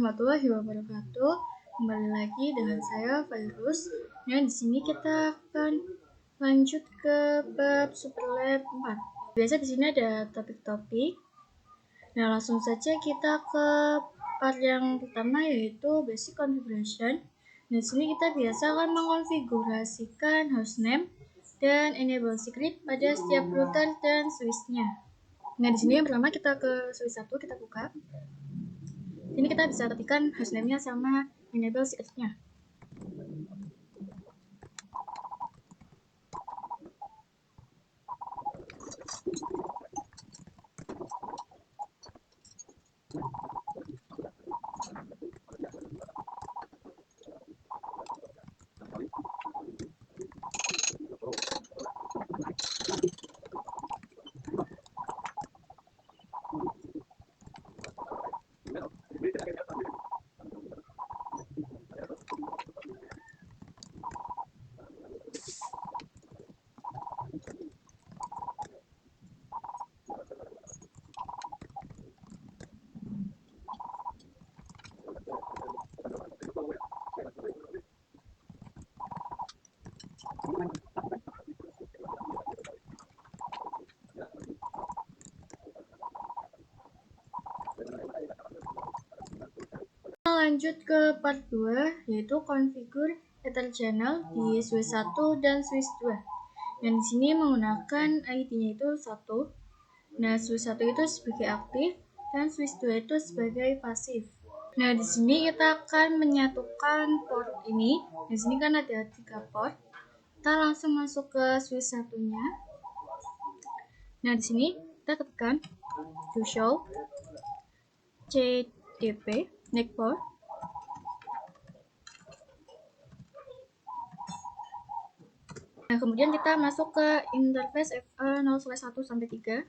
warahmatullahi wabarakatuh. Kembali lagi dengan saya Virus. Nah, di sini kita akan lanjut ke bab Superlab 4. Biasa di sini ada topik-topik. Nah, langsung saja kita ke part yang pertama, yaitu basic configuration. Nah, di sini kita biasa akan mengkonfigurasikan hostname dan enable script pada setiap router dan switch-nya. Nah, di sini yang pertama kita ke switch 1, kita buka. Ini kita bisa ketikkan hostname-nya sama enable secret-nya. Lanjut ke part 2, yaitu configure Ether channel di switch 1 dan switch 2. Dan di sini menggunakan ID-nya itu 1. Nah, switch 1 itu sebagai aktif dan switch 2 itu sebagai pasif. Nah, di sini kita akan menyatukan port ini. Di sini kan ada 3 port. Kita langsung masuk ke switch 1-nya. Nah, di sini kita ketikkan to show CDP next port. Nah, kemudian kita masuk ke interface FA 0/1-3.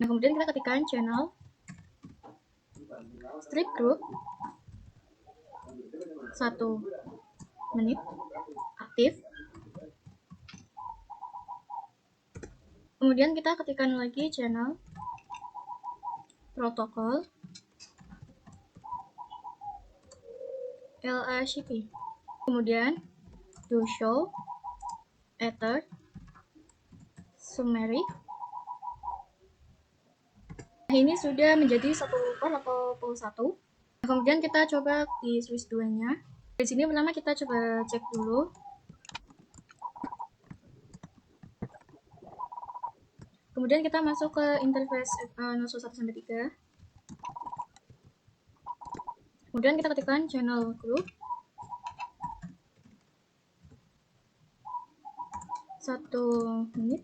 Nah, kemudian kita ketikkan channel strip group 1 menit aktif. Kemudian kita ketikkan lagi channel protokol LACP. Kemudian do show ether summary. Ini sudah menjadi satu port atau pool 1. Nah, kemudian kita coba di switch 2-nya. Di sini pertama kita coba cek dulu. Kemudian kita masuk ke interface 0/1-3. Kemudian kita ketikkan channel group 1 menit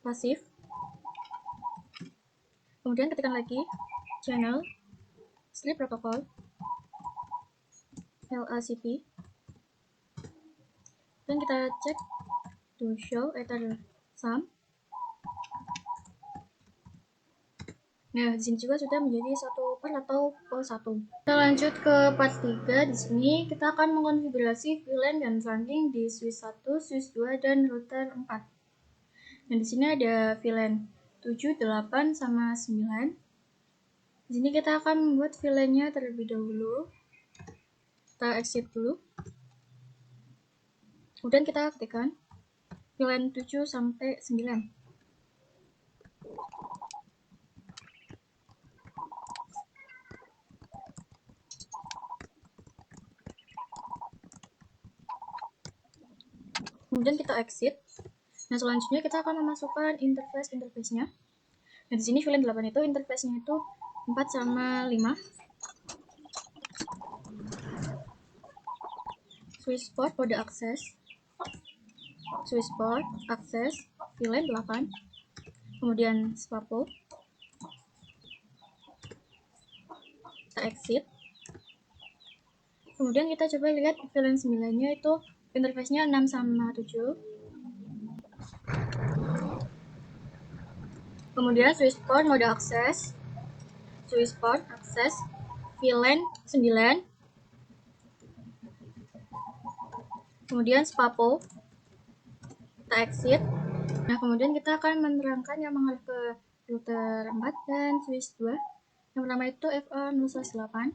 pasif. Kemudian ketikkan lagi channel strip protokol LACP. Dan kita cek to show ether sum. Nah, di sini juga sudah menjadi satu part atau pool 1. Kita lanjut ke part 3. Di sini kita akan mengkonfigurasi VLAN dan trunking di switch 1, switch 2, dan router 4. Nah, di sini ada VLAN 7, 8, sama 9. Di sini kita akan membuat VLAN-nya terlebih dahulu. Kita exit dulu. Kemudian kita ketikkan VLAN 7 sampai 9. Kemudian kita exit. Nah, selanjutnya kita akan memasukkan interface-nya. Nah, di sini VLAN 8 itu interface-nya itu 4 sama 5. Switch port kode akses. Switch port akses VLAN 8. Kemudian spapo. Kita exit. Kemudian kita coba lihat VLAN 9-nya itu interface-nya 6 sama 7. Kemudian switch port mode akses. Switch port akses VLAN 9. Kemudian spapo. Kita exit. Nah, kemudian kita akan menerangkan yang mengarah ke router 4 dan switch 2. Yang pertama itu FA018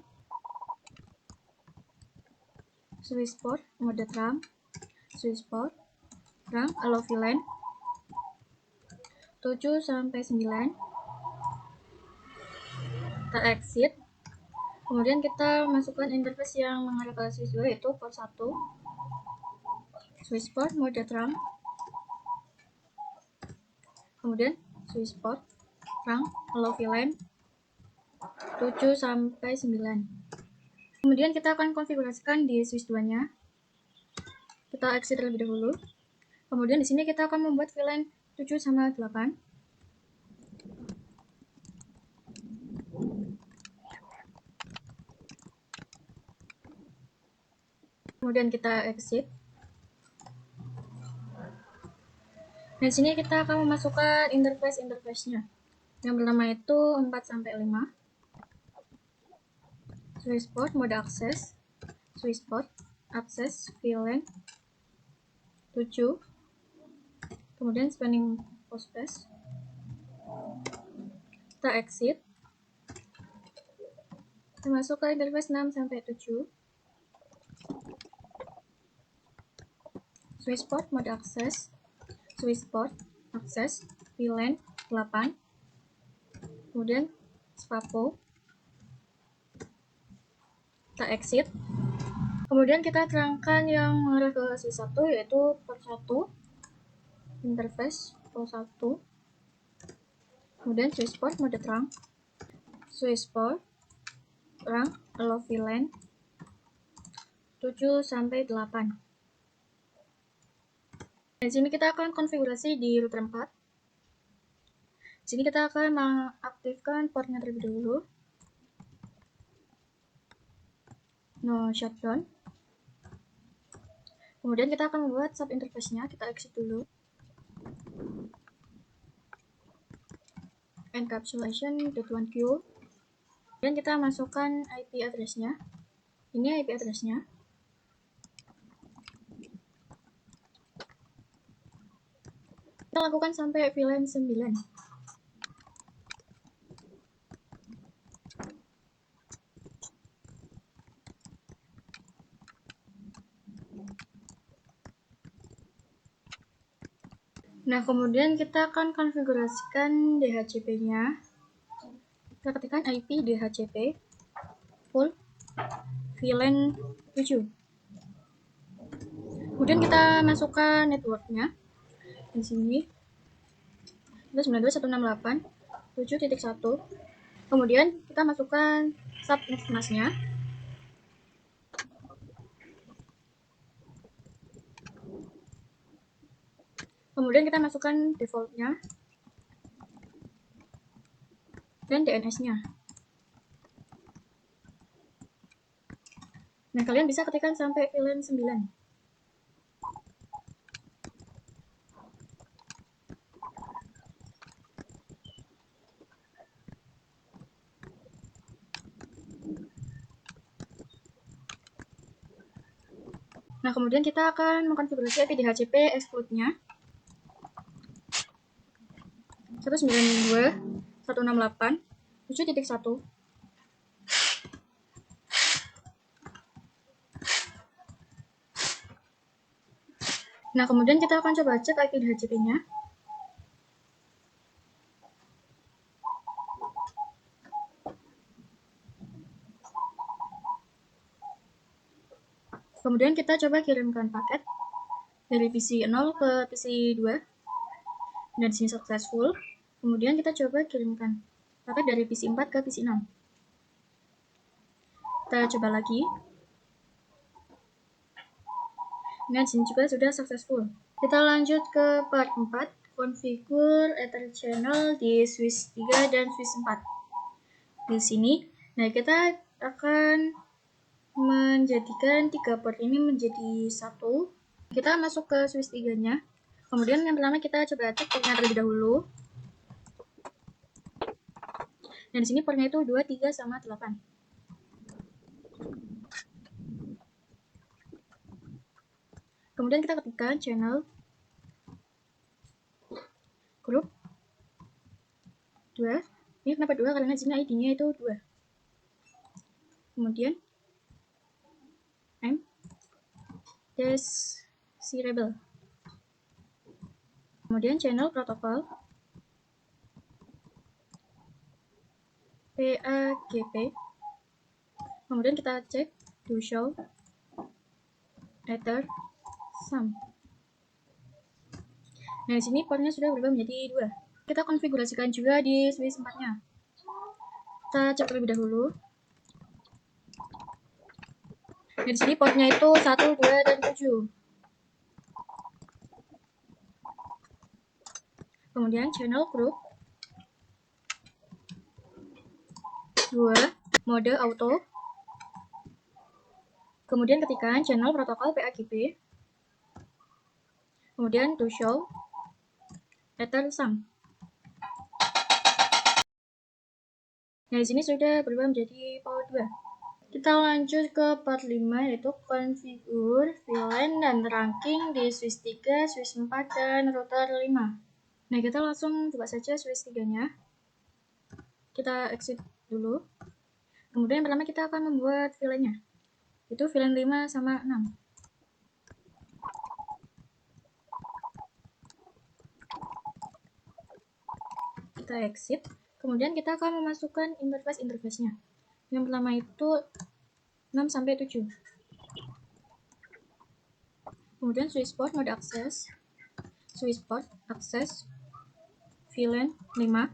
Swissport mode terang, Swissport terang, allow VLAN 7-9. Kita exit. Kemudian kita masukkan interface yang mengarah ke switch 2 yaitu port 1 Swissport mode terang, kemudian Swissport terang, allow VLAN 7-9. Kemudian kita akan konfigurasikan di switch 2 nya. Kita exit terlebih dahulu. Kemudian di sini kita akan membuat VLAN 7-8. Kemudian kita exit. Dan di sini kita akan memasukkan interface-nya. Yang pertama itu 4-5. Swissport mode akses, Swissport akses VLAN 7. Kemudian spanning postpass. Kita exit. Kita masuk ke interface 6-7. Swissport mode akses, Swissport akses VLAN 8. Kemudian Swapo. Kita exit. Kemudian kita terangkan yang mengarah ke switch 1 yaitu port 1 interface port 1. Kemudian Swissport mode terang, Swissport terang, allow VLAN 7-8. Di sini kita akan konfigurasi di router 4. Di sini kita akan mengaktifkan portnya terlebih dahulu. No shutdown. Kemudian kita akan membuat sub interface-nya. Kita exit dulu. Encapsulation.1q. Kemudian kita masukkan IP address-nya. Ini IP address-nya. Kita lakukan sampai VLAN 9. Nah, kemudian kita akan konfigurasikan DHCP-nya. Kita ketikkan IP DHCP full VLAN 7. Kemudian kita masukkan networknya di sini. Itu 92.168.7.1. Kemudian kita masukkan subnet mask-nya. Kemudian kita masukkan default-nya dan DNS-nya. Nah, kalian bisa ketikkan sampai VLAN 9. Nah, kemudian kita akan mengkonfigurasi IP DHCP exclude-nya. 192.168.7.1. Nah, kemudian kita akan coba cek IP DHCP-nya. Kemudian kita coba kirimkan paket dari PC 0 ke PC 2. Dan di sini successful. Kemudian kita coba kirimkan paket dari PC 4 ke PC 6. Kita coba lagi. Nah, di sini juga sudah successful. Kita lanjut ke part 4, configure Ether channel di switch 3 dan switch 4. Di sini, nah kita akan menjadikan 3 port ini menjadi satu. Kita masuk ke switch 3-nya. Kemudian yang pertama kita coba cek portnya terlebih dahulu. Dan di sini portnya itu 2, 3, sama 8. Kemudian kita ketikkan channel group 2 Ini kenapa 2? Karena di sini ID-nya itu 2. Kemudian M desirable. Kemudian channel protokol PAGP. Kemudian kita cek to show ether sum. Nah, di sini portnya sudah berubah menjadi 2. Kita konfigurasikan juga di switch 4-nya. Kita cek terlebih dahulu. Nah, di sini portnya itu 1, 2, dan 7. Kemudian channel group 2, mode auto. Kemudian ketikkan channel protokol PAGP. Kemudian to show ether sum. Nah, di sini sudah berubah menjadi power 2. Kita lanjut ke part 5, yaitu configure VLAN dan ranking di switch 3, switch 4, dan router 5. Nah, kita langsung buka saja switch 3-nya. Kita exit dulu. Kemudian pertama kita akan membuat VLAN-nya. Itu VLAN 5 sama 6. Kita exit. Kemudian kita akan memasukkan interface-nya. Yang pertama itu 6 sampai 7. Kemudian switch port mode akses, switch port akses VLAN 5.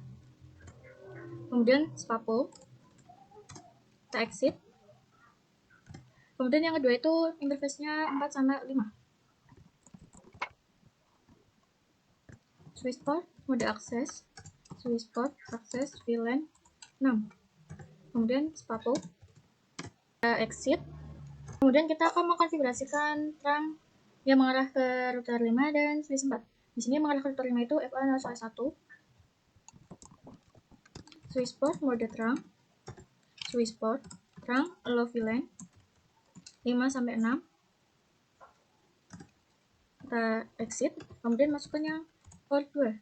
Kemudian spapo. Kita exit. Kemudian yang kedua itu interface-nya 4 sama 5. Switch port mode akses, switch port akses VLAN 6. Kemudian spapo. Kita exit. Kemudian kita akan mengkonfigurasikan trunk yang mengarah ke router 5 dan switch 4. Di sini mengarah ke router 5 itu FA001. Switch port mode trunk, switch port trunk allow VLAN 5 sampai 6. Kita exit. Kemudian masukkan yang port 2.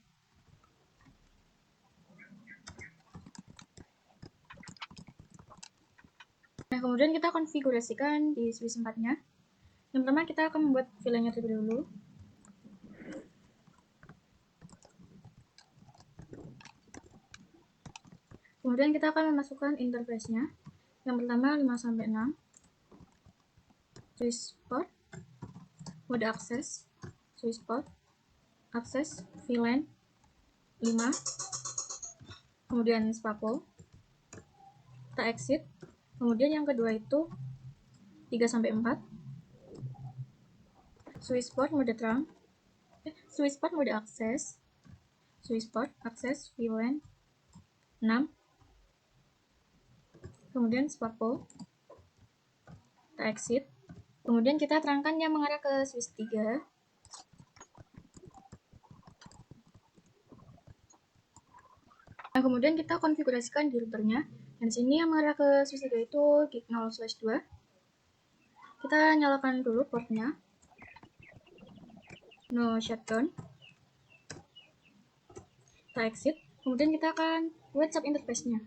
Nah, kemudian kita konfigurasikan di switch 4-nya. Yang pertama kita akan membuat VLAN-nya terlebih dahulu. Kemudian kita akan memasukkan interface-nya. Yang pertama 5 sampai 6. Switch port mode akses, switch port akses VLAN 5. Kemudian spapo. Kita exit. Kemudian yang kedua itu 3 sampai 4. Switch port mode trunk, switch port mode akses, switch port akses VLAN 6. Kemudian spapo. Kita exit. Kemudian kita terangkan yang mengarah ke switch 3. Nah, kemudian kita konfigurasikan di routernya. Dan sini yang mengarah ke switch 3 itu gig 0/2. Kita nyalakan dulu portnya. No shutdown. Kita exit. Kemudian kita akan buat sub interface-nya.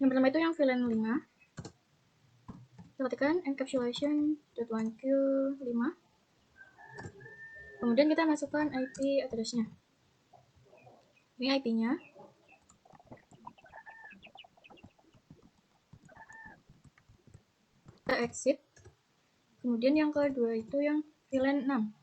Yang pertama itu yang VLAN 5. Kita ketikkan encapsulation.1q5. Kemudian kita masukkan IP address-nya. Ini IP-nya. Kita exit. Kemudian yang kedua itu yang VLAN 6.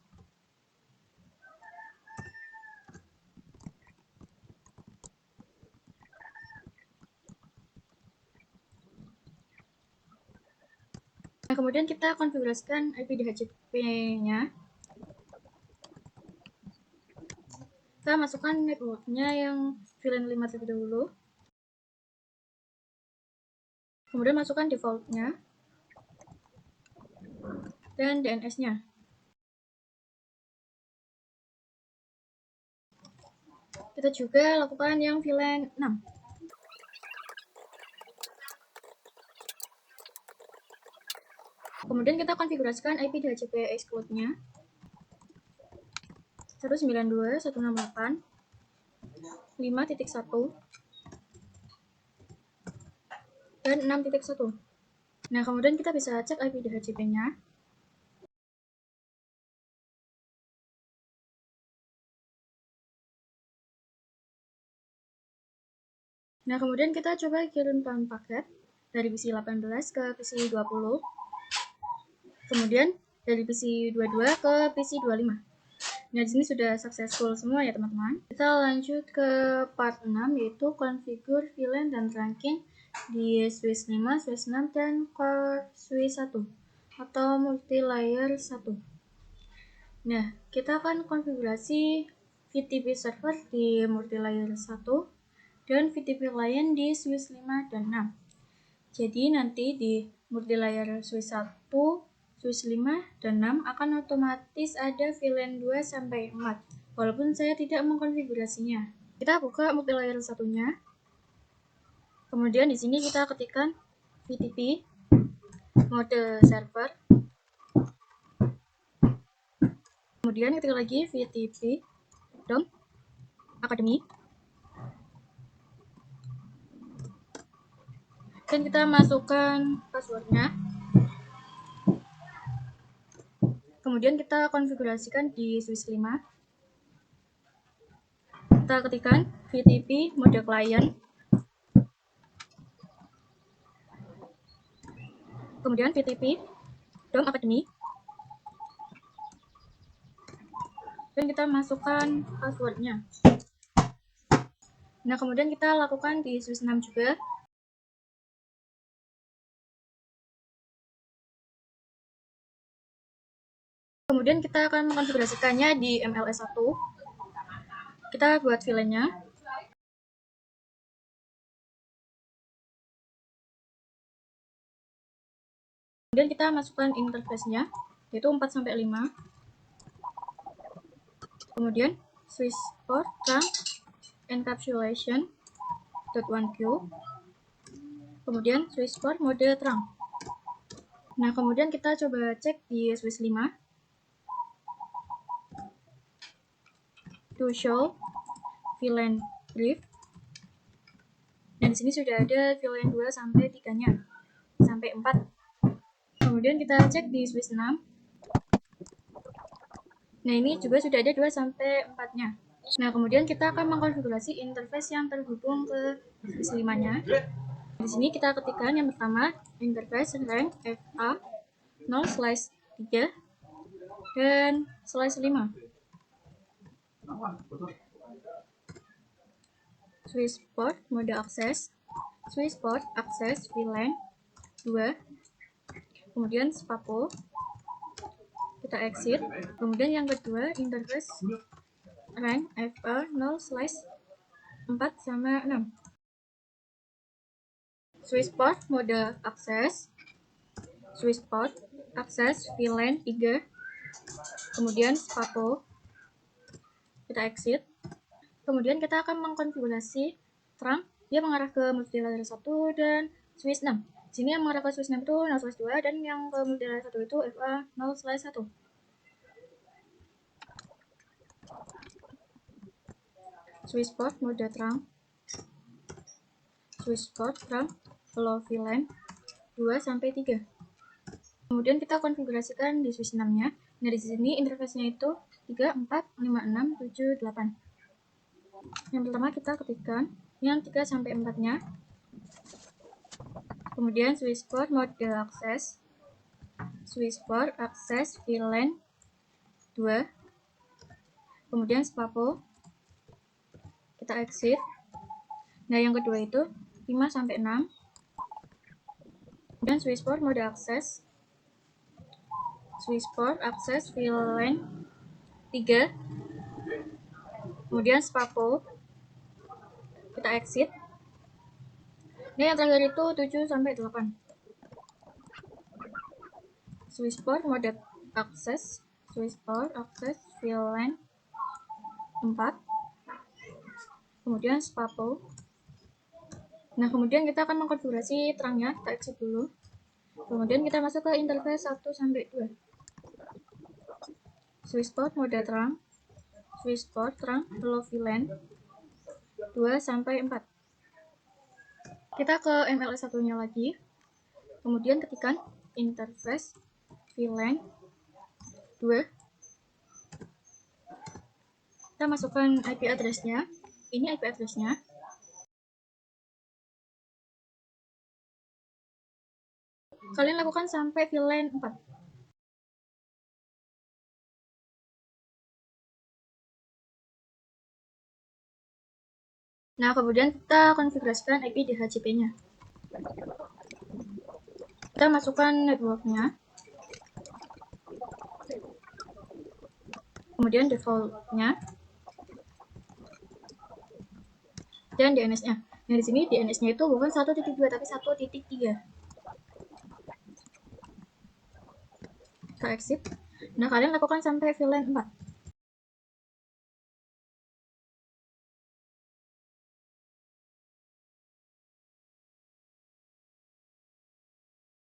Nah, kemudian kita konfigurasikan IP DHCP-nya. Kita masukkan network-nya yang VLAN 5 terlebih dahulu. Kemudian masukkan default-nya dan DNS-nya. Kita juga lakukan yang VLAN 6. Kemudian kita konfigurasikan IP DHCP exclude-nya 192.168.5.1. dan 6.1. Nah, kemudian kita bisa cek IP DHCP-nya. Nah, kemudian kita coba kirimkan paket dari PC 18 ke PC 20. Kemudian dari PC 22 ke PC 25. Nah, di sini sudah successful semua ya, teman-teman. Kita lanjut ke part 6, yaitu configure VLAN dan trunking di Swiss 5, Swiss 6, dan Core Swiss 1 atau multi-layer 1. Nah, kita akan konfigurasi VTP server di multi-layer 1 dan VTP client di Swiss 5 dan 6. Jadi nanti di multi-layer Swiss 1, Swiss 5, dan 6 akan otomatis ada VLAN 2 sampai 4, walaupun saya tidak mengkonfigurasinya. Kita buka multi-layer satunya. Kemudian di sini kita ketikkan VTP mode server. Kemudian ketik lagi VTP dom academy. Dan kita masukkan passwordnya. Kemudian kita konfigurasikan di Swiss 5. Kita ketikkan VTP mode client. Kemudian VTP dom academy. Dan kita masukkan passwordnya. Nah, kemudian kita lakukan di Swiss 6 juga. Kemudian kita akan mengkonfigurasikannya di MLS 1. Kita buat VLAN-nya. Kemudian kita masukkan interface-nya, yaitu 4-5. Kemudian Swiss port trunk encapsulation .1q. Kemudian Swiss port mode trunk. Nah, kemudian kita coba cek di Swiss 5. To show VLAN brief. Dan di sini sudah ada VLAN 2 sampai 3-nya, sampai 4. Kemudian kita cek di Swiss 6. Nah, ini juga sudah ada 2 sampai 4-nya. Nah, kemudian kita akan mengkonfigurasi interface yang terhubung ke Swiss 5-nya. Di sini kita ketikkan yang pertama interface rank FA 0/3 dan /5. Swiss port mode akses, Swiss port akses VLAN 2. Kemudian spapo. Kita exit. Kemudian yang kedua interface rank FA 0/4 sama 6. Swiss port mode akses, Swiss port akses VLAN 3. Kemudian spapo. Kita exit. Kemudian kita akan mengkonfigurasi trunk, dia mengarah ke multi-layer 1 dan Swiss 6. Sini yang mengarah ke Swiss 6 itu 0/2 dan yang ke multi-layer 1 itu FA 0/1. Swiss port mode trunk, Swiss port trunk flow VLAN 2 sampai 3. Kemudian kita konfigurasikan di Swiss 6-nya. Nah, di sini interface-nya itu 3, 4, 5, 6, 7, 8. Yang pertama kita ketikkan yang 3 sampai 4-nya. Kemudian Swiss port mode akses, Swiss port akses VLAN 2. Kemudian spapo. Kita exit. Nah, yang kedua itu 5 sampai 6. Kemudian Swiss port mode akses, Swiss port akses VLAN 3. Kemudian spapo. Kita exit. Nah, yang terakhir itu 7 sampai 8. Swiss port mode akses, Swiss port akses VLAN 4. Kemudian spapo. Nah, kemudian kita akan mengkonfigurasi trunk-nya. Kita exit dulu. Kemudian kita masuk ke interface 1 sampai 2. Swiss port mode trunk, Swiss port trunk flow VLAN 2 sampai 4. Kita ke MLS 1-nya lagi. Kemudian ketikkan interface VLAN 2. Kita masukkan IP address-nya. Ini IP address-nya. Kalian lakukan sampai VLAN 4. Nah, kemudian kita konfigurasikan IP DHCP-nya. Kita masukkan network-nya. Kemudian default-nya. Dan DNS-nya. Nah, di sini DNS-nya itu bukan 1.2 tapi 1.3. Kita exit. Nah, kalian lakukan sampai VLAN 4.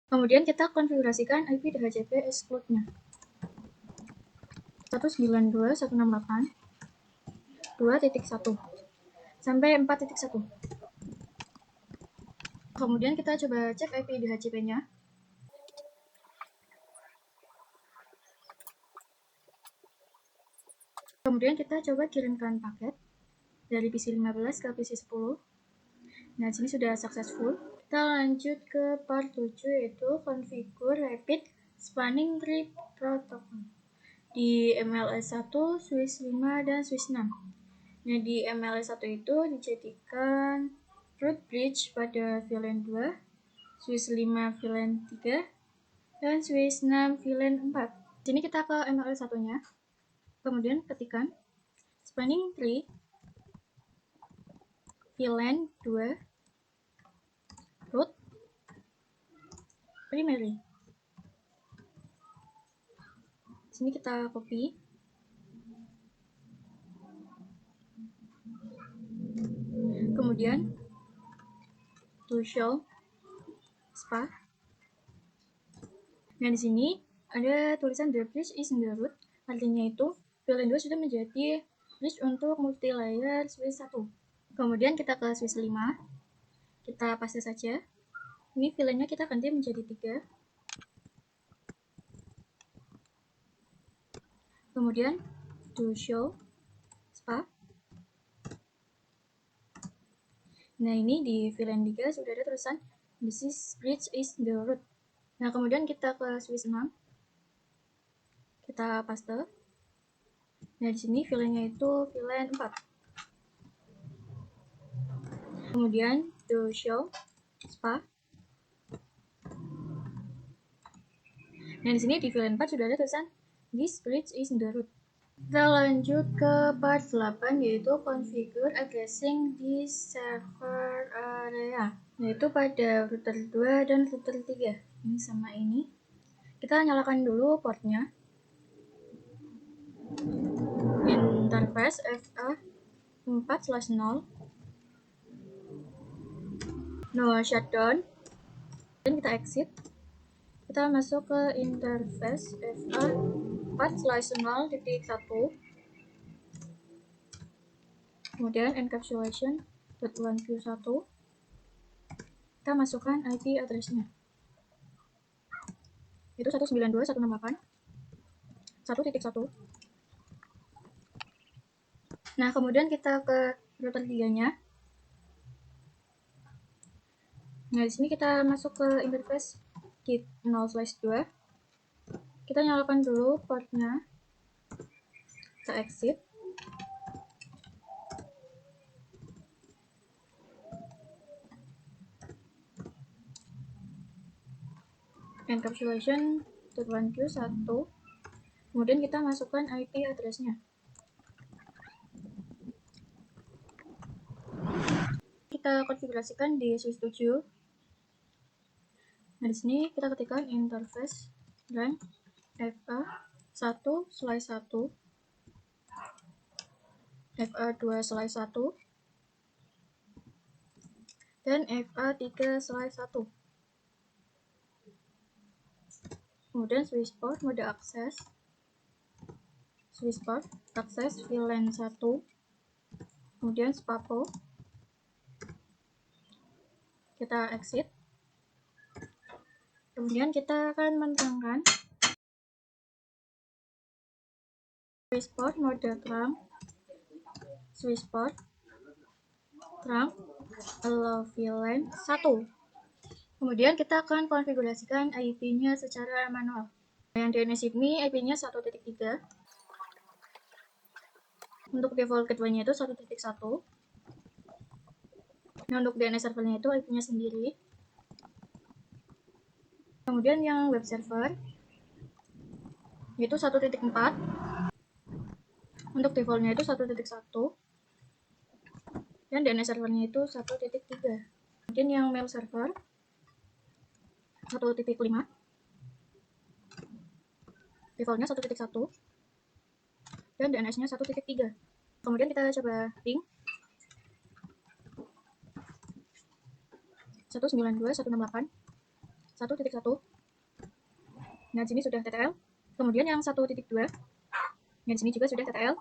Kemudian kita konfigurasikan IP DHCP exclude-nya. 192.168.2.1 sampai 4.1. Kemudian kita coba cek IP DHCP-nya. Kemudian kita coba kirimkan paket dari PC 15 ke PC 10. Nah, sini sudah successful. Kita lanjut ke part 7, yaitu configure rapid spanning tree protocol di MLS 1, Swiss 5, dan Swiss 6. Nah, di MLS 1 itu dijadikan root bridge pada VLAN 2, Swiss 5 VLAN 3, dan Swiss 6 VLAN 4. Sini kita ke MLS 1-nya. Kemudian ketikkan spanning tree VLAN 2 root primary. Sini kita copy. Kemudian to show spa. Nah, di sini ada tulisan the bridge is in the root. Artinya itu VLAN 2 sudah menjadi bridge untuk multi-layer Swiss 1. Kemudian kita ke Swiss 5. Kita paste saja. Ini VLAN-nya kita ganti menjadi 3. Kemudian to show spa. Nah, ini di VLAN 3 sudah ada tulisan this is bridge is the root. Nah, kemudian kita ke Swiss 6. Kita paste. Nah, di sini VLAN-nya itu VLAN 4. Kemudian to show spa. Nah, di sini di VLAN 4 sudah ada tulisan this bridge is in the root. Kita lanjut ke part 8, yaitu configure addressing di server area, yaitu pada router 2 dan router 3. Ini sama ini. Kita nyalakan dulu portnya. Interface FA 4/0. No shutdown. Dan kita exit. Kita masuk ke interface FA 4/0.1. Kemudian encapsulation .1q1. Kita masukkan IP address-nya. Itu 192.168.1.1. Nah, kemudian kita ke router 3-nya. Nah, di sini kita masuk ke interface kit 0/2. Kita nyalakan dulu portnya. Kita exit. Encapsulation .1q1. Kemudian kita masukkan IP address-nya. Kita konfigurasikan di Swiss 7. Nah, di sini kita ketikkan interface dan FA 1/1, FA 2/1, dan FA 3/1. Kemudian Swissport mode akses, Swissport akses VLAN 1, kemudian Spapo. Kita exit. Kemudian kita akan menerangkan Swissport mode terang, Swissport terang, allow VLAN 1. Kemudian kita akan konfigurasikan IP-nya secara manual. Yang DNS ini IP-nya 1.3. Untuk default keduanya itu 1.1. Nah, untuk DNS servernya itu IP-nya sendiri. Kemudian yang web server itu 1.4. Untuk defaultnya itu 1.1. Dan DNS servernya itu 1.3. Kemudian yang mail server 1.5. Defaultnya 1.1. Dan DNS-nya 1.3. Kemudian kita coba ping 192.168.1.1. Nah, di sini sudah TTL. Kemudian yang 1.2. Nah, di sini juga sudah TTL.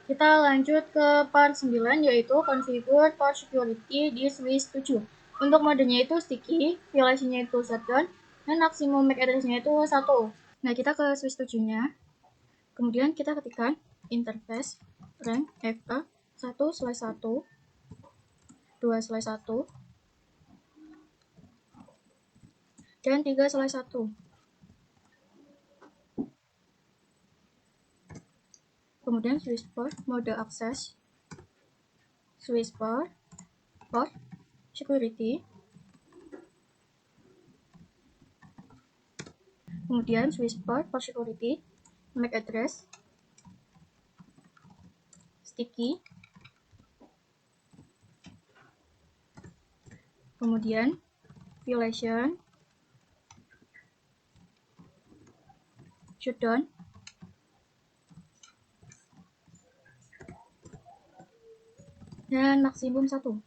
Kita lanjut ke part 9, yaitu configure port security di Swiss 7. Untuk modenya itu sticky, violation-nya itu shutdown, dan maksimum MAC address-nya itu 1. Nah, kita ke Swiss 7-nya. Kemudian kita ketikkan interface rank FA 1/1, 2/1, dan 3/1. Kemudian Swissport mode akses, Swissport port security, kemudian Swissport port security, MAC address, sticky, kemudian violation, shutdown, dan maksimum 1.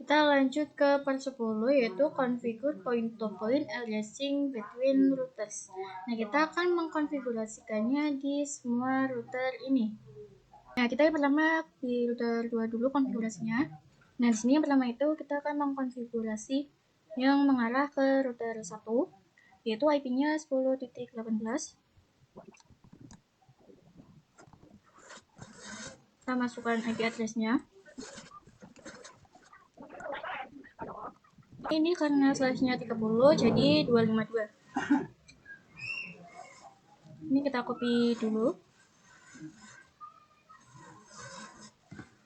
Kita lanjut ke part 10, yaitu configure point-to-point addressing between routers. Nah, kita akan mengkonfigurasikannya di semua router ini. Nah, kita yang pertama di router 2 dulu konfigurasinya. Nah, di sini yang pertama itu kita akan mengkonfigurasi yang mengarah ke router 1, yaitu IP-nya 10.18. Kita masukkan IP address-nya. Ini karena slash-nya 30, jadi 252. Ini kita copy dulu.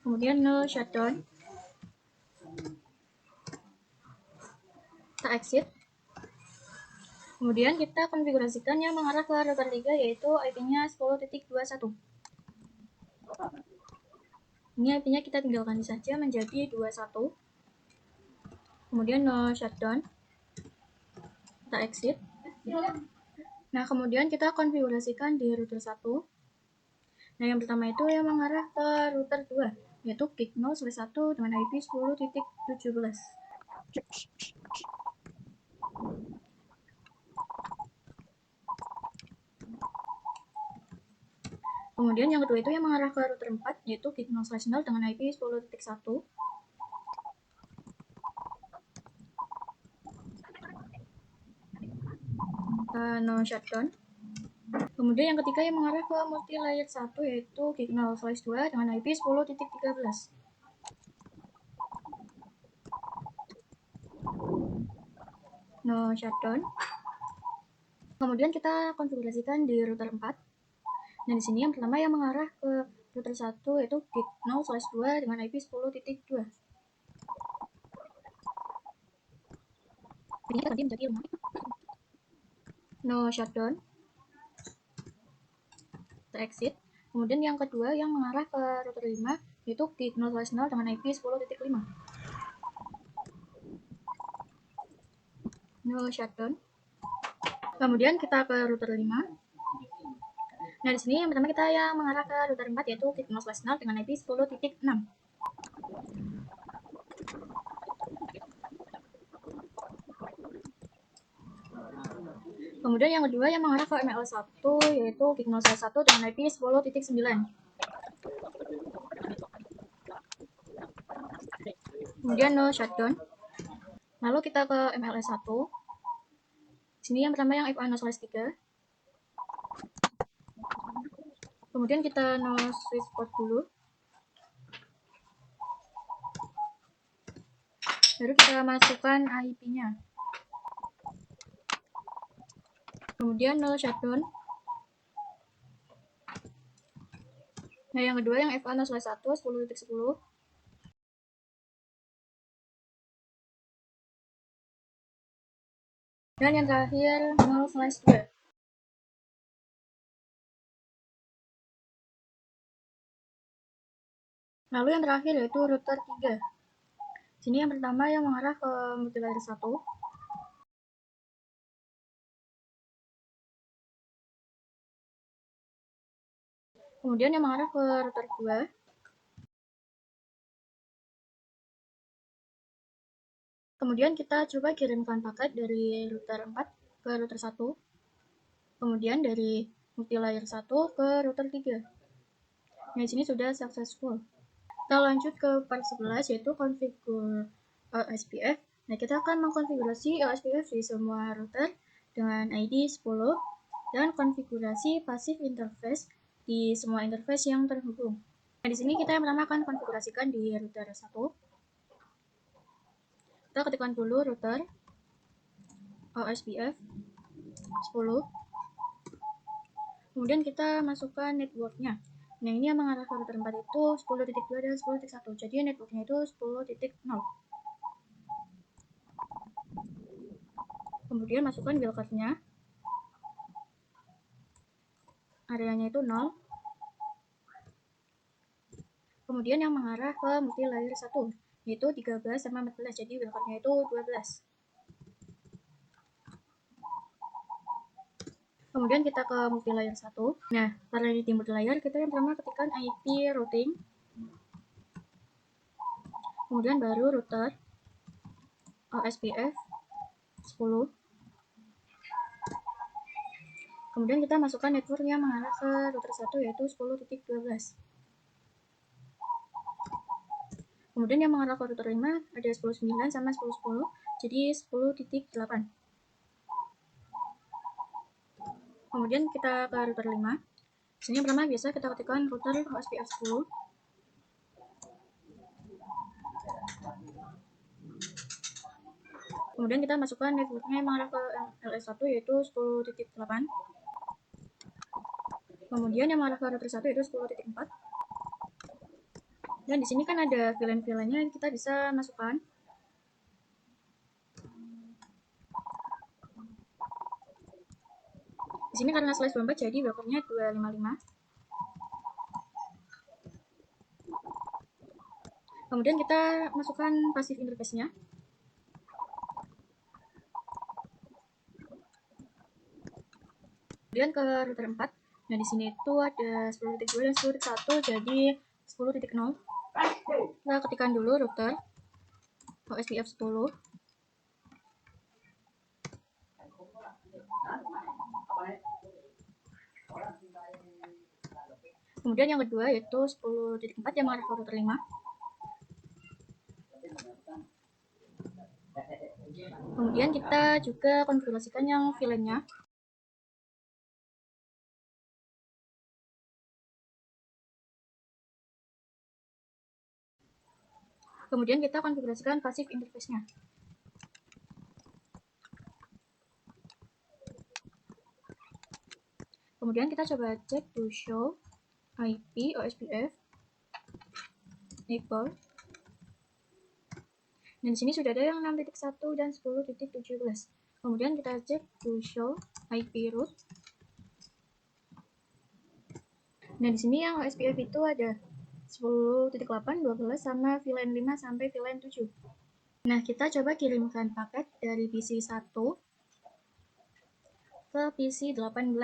Kemudian no shutdown. Kita exit. Kemudian kita konfigurasikan yang mengarah ke router 3, yaitu IP-nya 10.21. Ini IP-nya kita tinggal ganti saja menjadi 21. Kemudian no shutdown. Kita exit. Nah, kemudian kita konfigurasikan di router 1. Nah, yang pertama itu yang mengarah ke router 2, yaitu gig 0/1 dengan IP 10.17. Kemudian yang kedua itu yang mengarah ke router 4, yaitu gig 0/0 dengan IP 10.1. No shutdown. Kemudian yang ketiga yang mengarah ke multi layer 1, yaitu gig 0/2 dengan IP 10.13. No shutdown. Kemudian kita konfigurasikan di router 4. Nah, di sini yang pertama yang mengarah ke router 1 yaitu gig 0/2 dengan IP 10.2. Ini ganti menjadi 5. No shutdown. Kita exit. Kemudian yang kedua yang mengarah ke router 5 yaitu gig 0/0 dengan IP 10.5. No shutdown. Kemudian kita ke router 5. Nah, di sini yang pertama kita yang mengarah ke router 4 yaitu gig 0/0 dengan IP 10.6. Kemudian yang kedua yang mengarah ke ML1 yaitu gig 0/1 dengan IP 10.9. kemudian no shutdown. Lalu kita ke MLS 1. Sini yang pertama yang FA0/3. Kemudian kita no switch port dulu. Baru kita masukkan IP-nya. Kemudian no shutdown. Nah, yang kedua yang FA0/1 10.10. Dan yang terakhir 0/2. Lalu yang terakhir yaitu router 3. Sini yang pertama yang mengarah ke multilayer 1. Kemudian yang mengarah ke router 2. Kemudian kita coba kirimkan paket dari router 4 ke router 1. Kemudian dari multilayer 1 ke router 3. Nah, di sini sudah successful. Kita lanjut ke part 11 yaitu konfigur OSPF. Nah, kita akan mengkonfigurasi OSPF di semua router dengan ID 10 dan konfigurasi passive interface di semua interface yang terhubung. Nah, di sini kita yang pertama akan konfigurasikan di router 1. Kita ketikkan dulu router OSPF 10. Kemudian kita masukkan networknya. Nah, ini yang mengarah ke router 4 itu 10.2 dan 10.1. Jadi networknya itu 10.0. Kemudian masukkan wildcard-nya. Areanya itu 0. Kemudian yang mengarah ke multilayer 1 yaitu 13 sama 14. Jadi wildcard-nya itu 12. Kemudian kita ke multilayer 1. Nah, pada di multilayer kita yang pertama ketikkan IP routing. Kemudian baru router OSPF 10. Kemudian kita masukkan network yang mengarah ke router 1 yaitu 10.12. Kemudian yang mengarah ke router 5 ada 10.9 sama 10.10. Jadi 10.8. Kemudian kita ke router 5. Sini yang pertama biasa kita ketikkan router OSPF 10. Kemudian kita masukkan networknya yang mengarah ke LS1 yaitu 10.8. Kemudian yang mengarah ke router 1 yaitu 10.4. Dan di sini kan ada VLAN-VLAN-nya yang kita bisa masukkan. Di sini karena slash 24 jadi brokernya 255. Kemudian kita masukkan passive interface-nya. Kemudian ke router 4. Nah, di sini itu ada 10.2 dan 10.1 jadi 10.0. Kita ketikkan dulu router OSPF 10. Kemudian yang kedua yaitu 10.4 yang mengarah ke router 5. Kemudian kita juga konfigurasikan yang VLAN-nya. Kemudian kita konfigurasikan passive interface-nya. Kemudian kita coba cek to show IP OSPF equal. Dan di sini sudah ada yang 6.1 dan 10.17. Kemudian kita cek to show IP root. Nah, di sini yang OSPF itu ada 10.8, 12 sama VLAN 5 sampai VLAN 7. Nah, kita coba kirimkan paket dari PC 1 ke PC 18.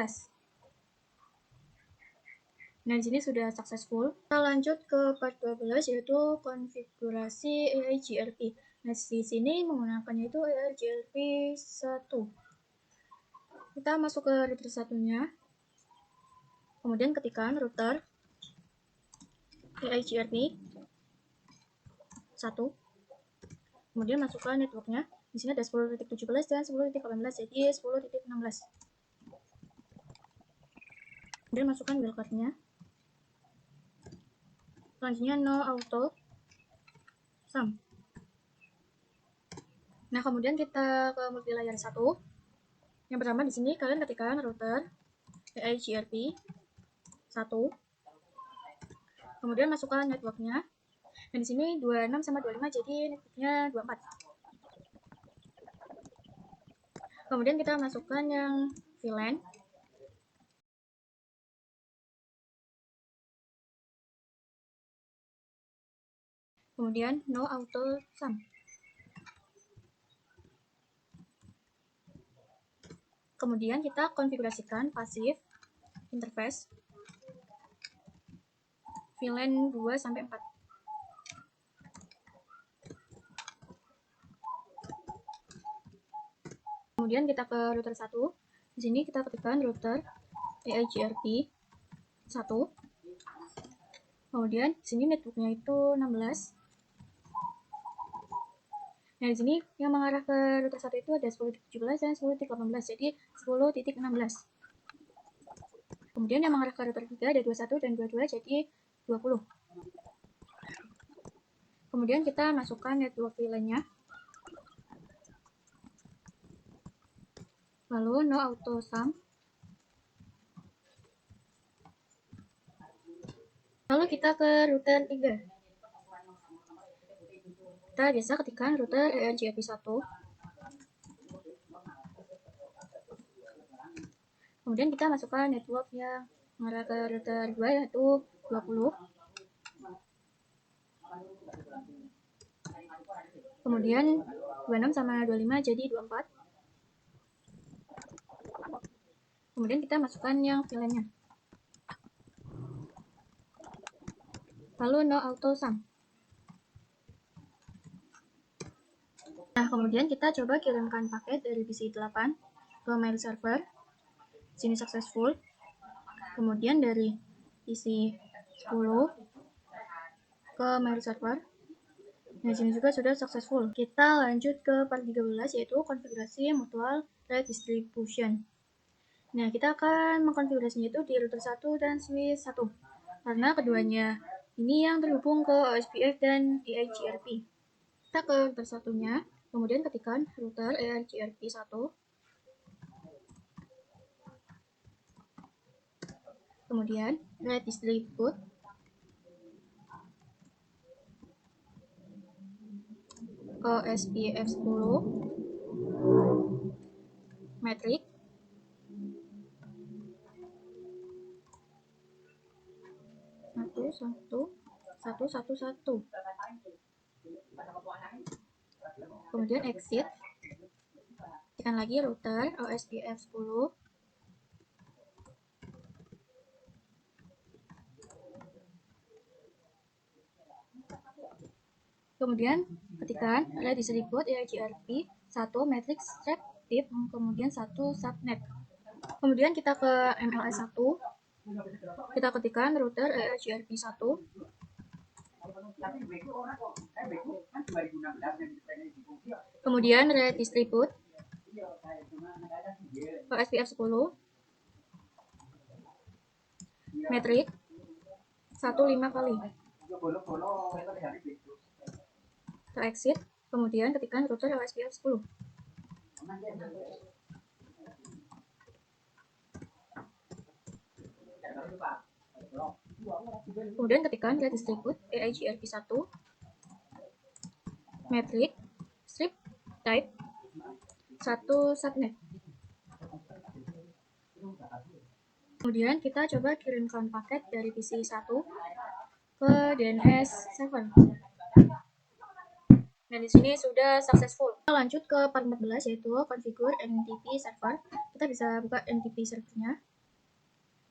Nah, di sini sudah successful. Kita lanjut ke part 12 yaitu konfigurasi AIGRP. Nah, di sini menggunakannya itu AIGRP 1. Kita masuk ke router satunya. Kemudian ketikkan router AIGRP 1. Kemudian masukkan networknya. Di sini ada 10.17 dan 10.18, jadi 10.16. Kemudian masukkan wildcard-nya. Selanjutnya no auto sum. Nah, kemudian kita ke multilayer 1. Yang pertama di sini kalian ketikkan router EIGRP 1. Kemudian masukkan networknya. Dan di sini 26 sama 25, jadi networknya 24. Kemudian kita masukkan yang VLAN. Kemudian no auto sum. Kemudian kita konfigurasikan pasif interface VLAN 2 sampai 4. Kemudian kita ke router 1. Di sini kita ketikkan router EIGRP 1. Kemudian di sini networknya itu 16. Nah, di sini yang mengarah ke router 1 itu ada 10.17 dan 10.18, jadi 10.16. Kemudian yang mengarah ke router 3 ada 21 dan 22, jadi 20. Kemudian kita masukkan network VLAN-nya. Lalu no auto sum. Lalu kita ke router 3. Kita biasa ketikkan router EIGRP 1. Kemudian kita masukkan network yang mengarah ke router 2 yaitu 20. Kemudian 26 sama 25 jadi 24. Kemudian kita masukkan yang VLAN-nya. Lalu no auto sum. Nah, kemudian kita coba kirimkan paket dari PC 8 ke mail server. Sini successful. Kemudian dari PC 10 ke mail server. Nah, sini juga sudah successful. Kita lanjut ke part 13, yaitu konfigurasi mutual redistribution. Nah, kita akan mengkonfigurasinya itu di router 1 dan switch 1. Karena keduanya ini yang terhubung ke OSPF dan EIGRP. Kita ke router satunya. Kemudian ketikkan router EIGRP 1. Kemudian redistribute. OSPF 10. Metric. 11111. Kemudian exit. Tekan lagi router OSPF 10. Kemudian ketikkan redistribute EIGRP 1 matrix strap tip, kemudian 1 subnet. Kemudian kita ke MLS 1. Kita ketikkan router EIGRP 1. Kemudian redistribute OSPF 10 metric 15 kali. Kita exit, kemudian ketikkan router OSPF 10. Kemudian ketikkan redistribute EIGRP 1 metric strip type 1 subnet. Kemudian kita coba kirimkan paket dari PC 1 ke DNS server. Dan di sini sudah successful. Kita lanjut ke part 14, yaitu configure NTP server. Kita bisa buka NTP servernya.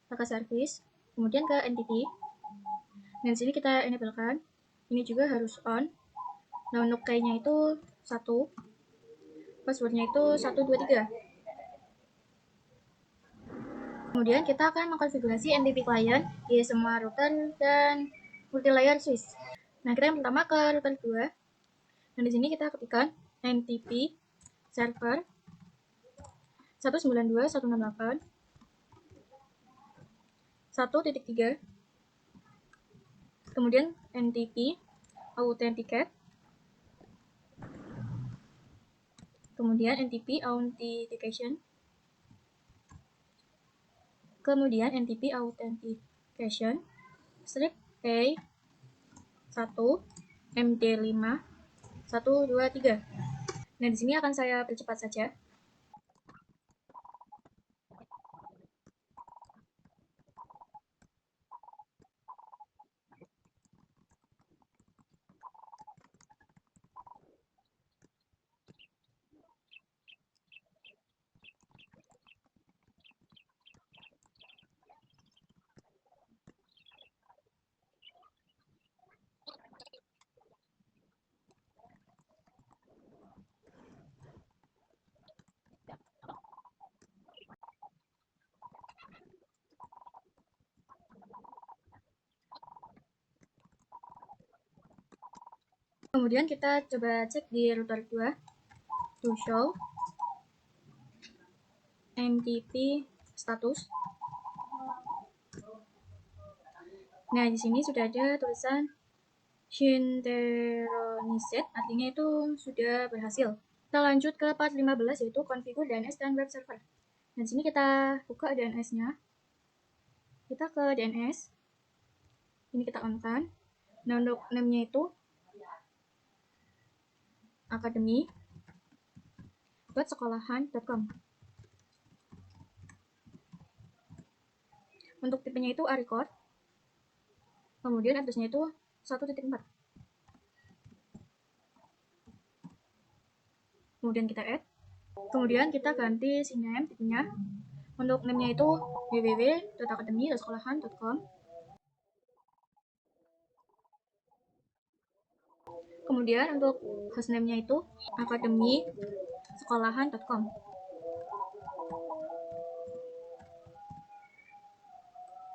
Kita ke service, kemudian ke NTP. Dan di sini kita enablekan. Ini juga harus on. Download key-nya itu 1. Passwordnya itu 123. Kemudian kita akan mengkonfigurasi NTP client di semua router dan multilayer switch. Nah, kita yang pertama ke router 2. Dan di sini kita ketikkan NTP server 192.168.1.3, kemudian NTP authenticate, kemudian NTP authentication, kemudian NTP authentication strip A 1 MD5 1 2 3. Nah, di sini akan saya percepat saja. Kemudian kita coba cek di router 2 to show NTP status. Nah, di sini sudah ada tulisan synchronized, artinya itu sudah berhasil. Kita lanjut ke part 15, yaitu configure DNS dan web server. Nah, di sini kita buka DNS-nya. Kita ke DNS. Ini kita on-kan. Nah, untuk name-nya itu academy.sekolahan.com. Untuk tipenya itu A-record. Kemudian address-nya itu 1.4. Kemudian kita add. Kemudian kita ganti si name tipenya. Untuk name-nya itu www.academy.sekolahan.com. Kemudian untuk hostname-nya itu academy.sekolahan.com.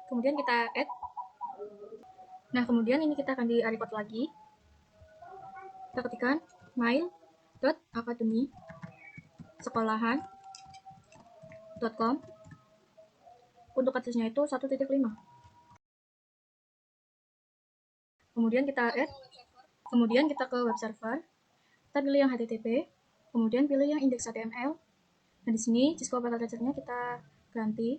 Kemudian kita add. Nah, kemudian ini kita akan di record lagi. Kita ketikkan mail.academy.sekolahan.com. Untuk address-nya itu 1.5. Kemudian kita add. Kemudian kita ke web server. Kita pilih yang HTTP. Kemudian pilih yang index.html. Nah, di sini Cisco Packet Tracer-nya kita ganti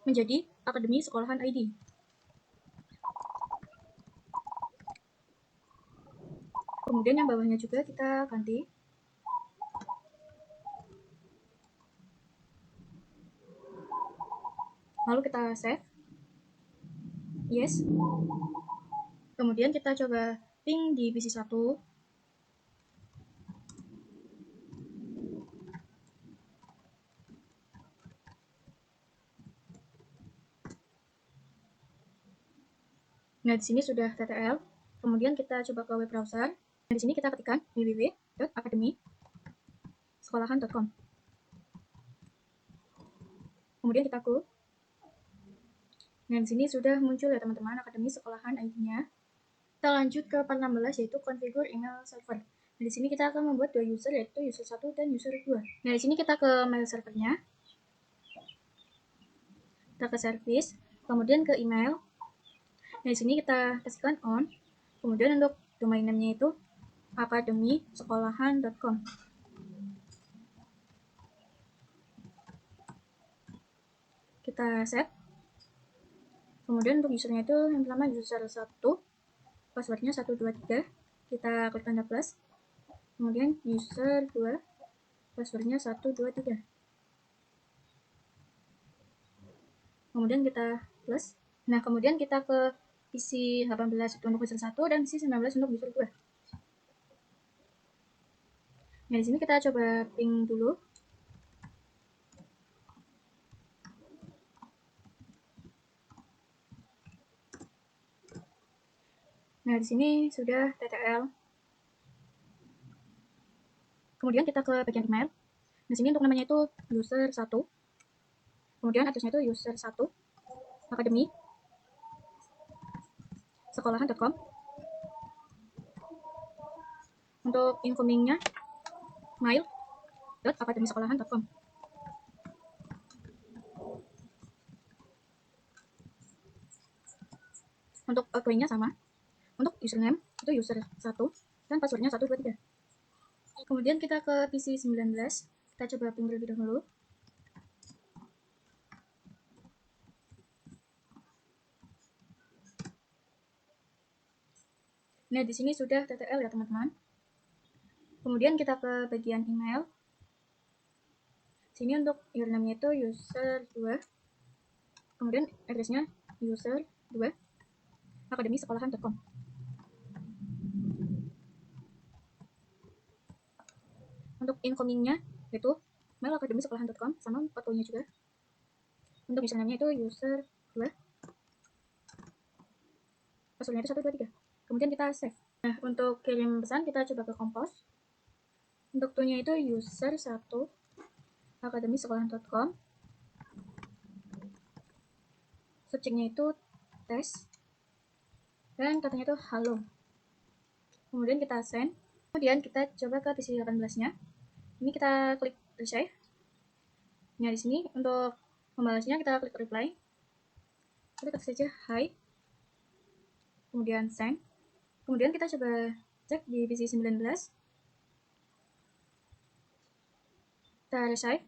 menjadi Akademi Sekolahan ID. Kemudian yang bawahnya juga kita ganti. Lalu kita save. Yes. Kemudian kita coba ping di PC 1. Nah, di sini sudah TTL. Kemudian kita coba ke web browser. Nah, di sini kita ketikkan www.academy.sekolahan.com. Kemudian kita go. Nah, di sini sudah muncul ya teman-teman Akademi Sekolahan ID-nya. Kita lanjut ke part 16, yaitu configure email server. Nah, di sini kita akan membuat 2 user, yaitu user 1 dan user 2. Nah, di sini kita ke mail servernya. Kita ke service, kemudian ke email. Nah, di sini kita kasihkan on. Kemudian untuk domain name-nya itu academy.sekolahan.com. Kita set. Kemudian untuk usernya itu yang pertama user 1, passwordnya 123. Kita klik tanda plus. Kemudian user 2, passwordnya 123. Kemudian kita plus. Nah, kemudian kita ke PC 18 untuk user 1 dan PC 19 untuk user 2. Nah, di sini kita coba ping dulu. Nah, di sini sudah TTL. Kemudian kita ke bagian email. Di sini untuk namanya itu user 1. Kemudian address-nya itu user 1 academy sekolahan.com. Untuk incomingnya mail.akademisekolahan.com. Untuk outgoingnya sama. Untuk username itu user 1 dan passwordnya 123. Kemudian kita ke PC 19. Kita coba ping terlebih dahulu. Nah, di sini sudah TTL ya teman-teman. Kemudian kita ke bagian email. Sini untuk username-nya itu user 2. Kemudian address-nya user 2 akademisekolahan.com. Untuk incoming-nya itu mail akademisekolahan.com sama fotonya juga. Untuk username-nya itu user 2. Passwordnya itu 123. Kemudian kita save. Nah, untuk kirim pesan kita coba ke Compose. Untuk toolnya itu user 1 akademisekolahan.com. Subjeknya itu tes dan katanya itu halo. Kemudian kita send. Kemudian kita coba ke PC 18-nya. Ini kita klik receive. Nah, di sini untuk membalasnya kita klik reply. Kita ketik saja hi. Kemudian send. Kemudian kita coba cek di PC 19. Kita receive.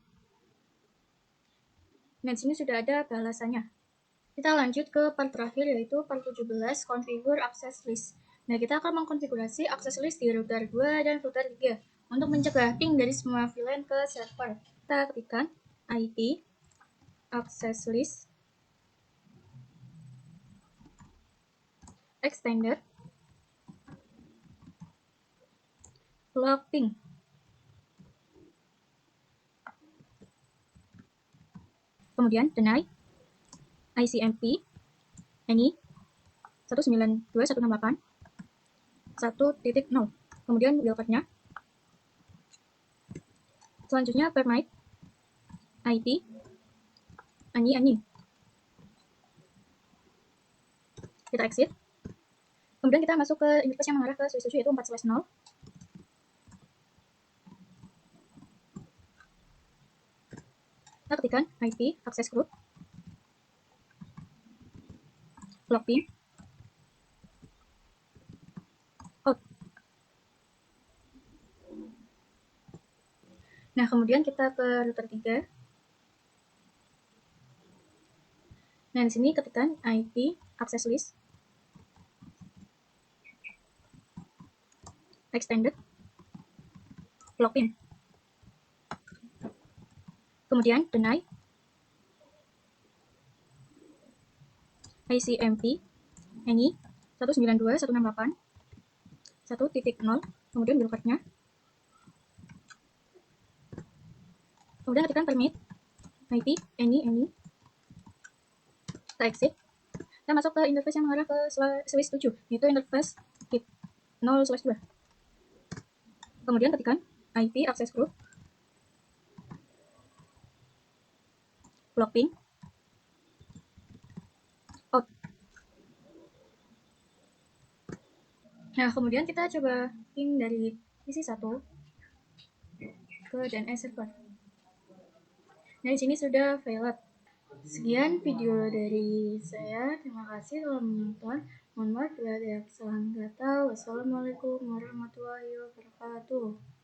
Nah, di sini sudah ada balasannya. Kita lanjut ke part terakhir, yaitu part 17, configure access list. Nah, kita akan mengkonfigurasi access list di router 2 dan router 3 untuk mencegah ping dari semua VLAN ke server. Kita ketikkan IP access list extended log ping. Kemudian deny ICMP any 192.168.1.0. Kemudian wildcard-nya. Selanjutnya permit IP any. Kita exit. Kemudian kita masuk ke interface yang mengarah ke switch 7 yaitu 4/0. Kita ketikkan IP access group log ping out. Nah, kemudian kita ke router 3. Nah, di sini ketikkan IP access list extended log ping. Kemudian deny ICMP any 192.168.1.0. Kemudian wildcard-nya. Kemudian ketikkan permit IP any. Kita exit. Kita masuk ke interface yang mengarah ke switch 7 yaitu interface HIP 0/2. Kemudian ketikkan IP access group log ping out. Nah, kemudian kita coba ping dari PC 1 ke DNS server. Nah, di sini sudah failed. Sekian video dari saya. Terima kasih telah menonton. Mohon maaf bila ada kesalahan kata. Wassalamualaikum warahmatullahi wabarakatuh.